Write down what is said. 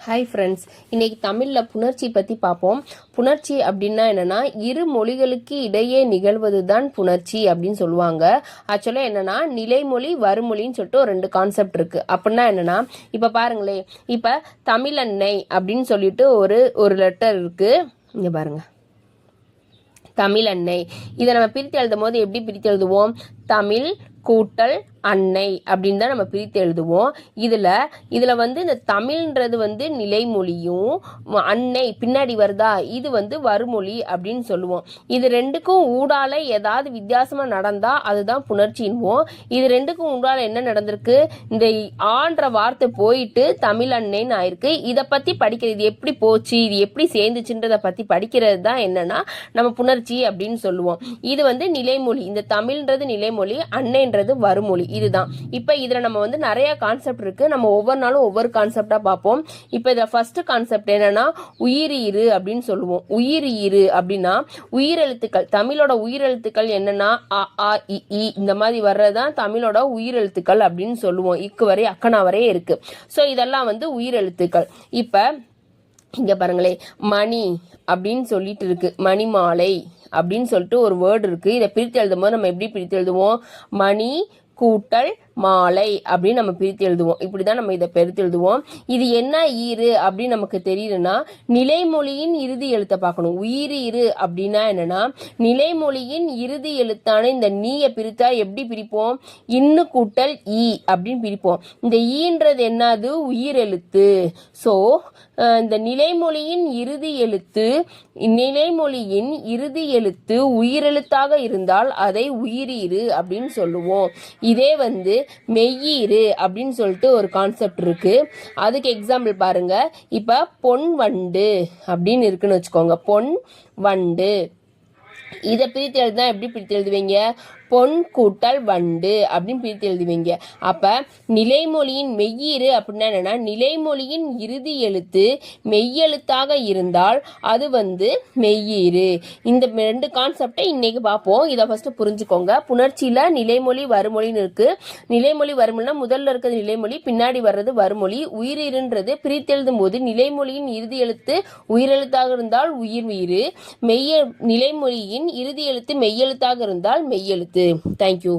Hi friends, இன்னைக்கு தமிழில் புணர்ச்சி பற்றி பார்ப்போம். புணர்ச்சி அப்படின்னா என்னென்னா, இரு மொழிகளுக்கு இடையே நிகழ்வது தான் புணர்ச்சி அப்படின்னு சொல்லுவாங்க. ஆக்சுவலாக என்னென்னா, நிலைமொழி வருமொழின்னு சொல்லிட்டு ஒரு 2 கான்செப்ட் இருக்குது. அப்படின்னா என்னென்னா, இப்போ பாருங்களேன், இப்போ தமிழன்னை அப்படின்னு சொல்லிட்டு ஒரு லெட்டர் இருக்குது. இங்கே பாருங்கள், தமிழன்னை. இதை நம்ம பிரித்து எழுதும் போது எப்படி பிரித்து எழுதுவோம்? தமிழ் கூட்டல் அன்னை அப்படின்னு தான் நம்ம பிரித்து எழுதுவோம். இதில் வந்து இந்த தமிழ்ன்றது வந்து நிலைமொழியும், அன்னை பின்னாடி வருதா இது வந்து வருமொழி அப்படின்னு சொல்லுவோம். இது ரெண்டுக்கும் ஊடால ஏதாவது வித்தியாசமாக நடந்தால் அதுதான் புணர்ச்சின்வோம். இது ரெண்டுக்கும் ஊடால என்ன நடந்திருக்கு? இந்த ஆன்ற வார்த்தை போயிட்டு தமிழ் அன்னைன்னு ஆயிருக்கு. இதை பற்றி படிக்கிறது, இது எப்படி போச்சு, இது எப்படி சேர்ந்துச்சுன்றதை பற்றி படிக்கிறது தான் என்னன்னா நம்ம புணர்ச்சி அப்படின்னு சொல்லுவோம். இது வந்து நிலைமொழி. இந்த தமிழ்ன்றது நிலைமொழி, அன்னைன்றது வருமொழி. இதுதான். இப்போ இதுல நம்ம வந்து நிறைய கான்செப்ட் இருக்கு. நம்ம ஒவ்வொரு நாளும் ஒவ்வொரு கான்செப்டா பார்ப்போம். இப்போ இதுல ஃபர்ஸ்ட் கான்செப்ட் என்னன்னா உயிரீறு அப்படின்னு சொல்லுவோம். உயிரீறு அப்படின்னா உயிரெழுத்துக்கள். தமிழோட உயிரெழுத்துக்கள் என்னன்னா அ ஆ இ ஈ இந்த மாதிரி வர்றதுதான் தமிழோட உயிரெழுத்துக்கள் அப்படின்னு சொல்லுவோம். இக்கு வரை அக்கனா வரையே இருக்கு. ஸோ இதெல்லாம் வந்து உயிரெழுத்துக்கள். இப்போ இங்க பாருங்களேன், மணி அப்படின்னு சொல்லிட்டு இருக்கு. மணிமாலை அப்படின்னு சொல்லிட்டு ஒரு வேர்டு இருக்கு. இதை பிரித்து எழுதும் போது நம்ம எப்படி பிரித்து எழுதுவோம்? மணி கூட்டல் மாலை அப்படின்னு நம்ம பிரித்து எழுதுவோம். இப்படிதான் நம்ம இதை பிரித்து எழுதுவோம். இது என்ன ஈறு அப்படின்னு நமக்கு தெரியுதுன்னா நிலைமொழியின் இறுதி எழுத்தை பார்க்கணும். உயிரீறு அப்படின்னா என்னன்னா நிலைமொழியின் இறுதி எழுத்தான இந்த நீயை பிரித்தா எப்படி பிரிப்போம்? இன்னு கூட்டல் ஈ அப்படின்னு பிரிப்போம். இந்த ஈன்றது என்னது? உயிர் எழுத்து. ஸோ இந்த நிலைமொழியின் இறுதி எழுத்து உயிரெழுத்தாக இருந்தால் அதை உயிரீறு அப்படின்னு சொல்லுவோம். இதே வந்து மெய்யீறு அப்படின்னு சொல்லிட்டு ஒரு கான்செப்ட் இருக்கு. அதுக்கு எக்ஸாம்பிள் பாருங்க. இப்ப பொன் வண்டு அப்படின்னு இருக்குன்னு வச்சுக்கோங்க. பொன் வண்டு இதை பிரித்து எழுதுனா எப்படி பிரித்து எழுதுவீங்க? பொன் கூட்டல் வண்டு அப்படின்னு பிரித்து எழுதுவீங்க. அப்ப நிலைமொழியின் மெய்யீறு அப்படின்னா என்னன்னா நிலைமொழியின் இறுதி எழுத்து மெய்யெழுத்தாக இருந்தால் அது வந்து மெய்யீறு. இந்த 2 கான்செப்டை இன்னைக்கு பார்ப்போம். இதை ஃபர்ஸ்ட் புரிஞ்சுக்கோங்க. புணர்ச்சியில நிலைமொழி வருமொழின்னு இருக்கு. நிலைமொழி வருமொழினா முதல்ல இருக்கிறது நிலைமொழி, பின்னாடி வர்றது வருமொழி. உயிரீறுன்றது பிரித்து எழுதும் போது நிலைமொழியின் இறுதி எழுத்து உயிரெழுத்தாக இருந்தால் உயிர் நிலைமொழியின் இறுதி எழுத்து மெய்யெழுத்தாக இருந்தால் மெய்யெழுத்து. Thank you.